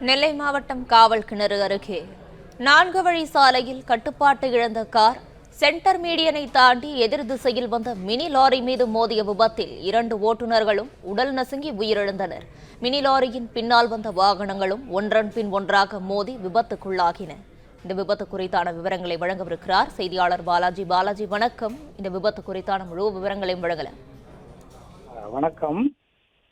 நெல்லை மாவட்டம் காவல் கிணறு அருகே 4 வழி சாலையில் கட்டுப்பாட்டை இழந்த கார் சென்டர் மீடியனை தாண்டி எதிர் திசையில் வந்த மினி லாரி மீது மோதிய விபத்தில் 2 ஓட்டுநர்களும் உடல் நசுங்கி உயிரிழந்தனர். மினி லாரியின் பின்னால் வந்த வாகனங்களும் ஒன்றன் பின் ஒன்றாக மோதி விபத்துக்குள்ளாகின. இந்த விபத்து குறித்தான விவரங்களை வழங்கவிருக்கிறார் செய்தியாளர் பாலாஜி. பாலாஜி, வணக்கம். இந்த விபத்து குறித்தான முழு விவரங்களையும் வழங்கலாம். வணக்கம்.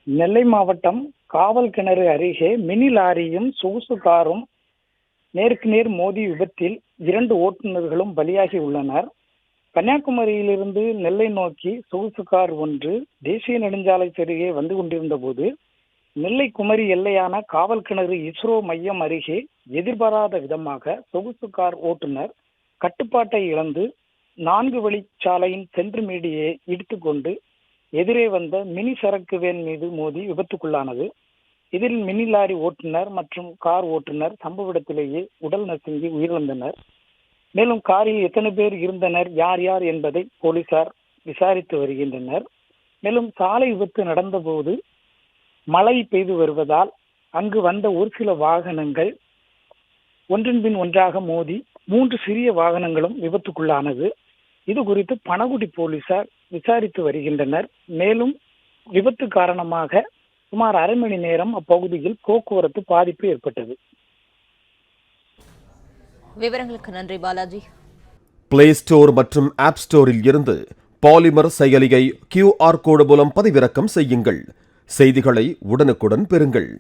நெல்லை மாவட்டம் காவல் கிணறு அருகே மினி லாரியும் சொகுசு காரும் நேருக்கு நேர் மோதி விபத்தில் 2 ஓட்டுநர்களும் பலியாகி உள்ளனர். கன்னியாகுமரியிலிருந்து நெல்லை நோக்கி சொகுசு கார் ஒன்று தேசிய நெடுஞ்சாலை அருகே வந்து கொண்டிருந்த போது நெல்லை குமரி எல்லையான காவல் கிணறு இஸ்ரோ மையம் அருகே எதிர்பாராத விதமாக சொகுசு கார் ஓட்டுநர் கட்டுப்பாட்டை இழந்து 4 வழி சாலையின் சென்டர் மீடியை இடித்துக்கொண்டு எதிரே வந்த மினி சரக்கு வேன் மீது மோதி விபத்துக்குள்ளானது. இதில் மினி லாரி ஓட்டுநர் மற்றும் கார் ஓட்டுநர் சம்பவ இடத்திலேயே உடல் நசுங்கி உயிரிழந்தனர். மேலும் காரில் எத்தனை பேர் இருந்தனர், யார் யார் என்பதை போலீசார் விசாரித்து வருகின்றனர். மேலும் சாலை விபத்து நடந்தபோது மழை பெய்து வருவதால் அங்கு வந்த ஒரு சில வாகனங்கள் ஒன்றின் பின் ஒன்றாக மோதி 3 சிறிய வாகனங்களும் விபத்துக்குள்ளானது. இது குறித்து பனகுடி போலீசார் விசாரித்து வருகின்றனர். மேலும் விபத்து காரணமாக சுமார் அரை மணி நேரம் அப்பகுதியில் போக்குவரத்து பாதிப்பு ஏற்பட்டது. விவரங்களுக்கு நன்றி பாலாஜி. பிளே ஸ்டோர் மற்றும் ஆப் ஸ்டோரில் இருந்து பாலிமர் செயலியை QR கோடு மூலம் பதிவிறக்கம் செய்யுங்கள். செய்திகளை உடனுக்குடன் பெறுங்கள்.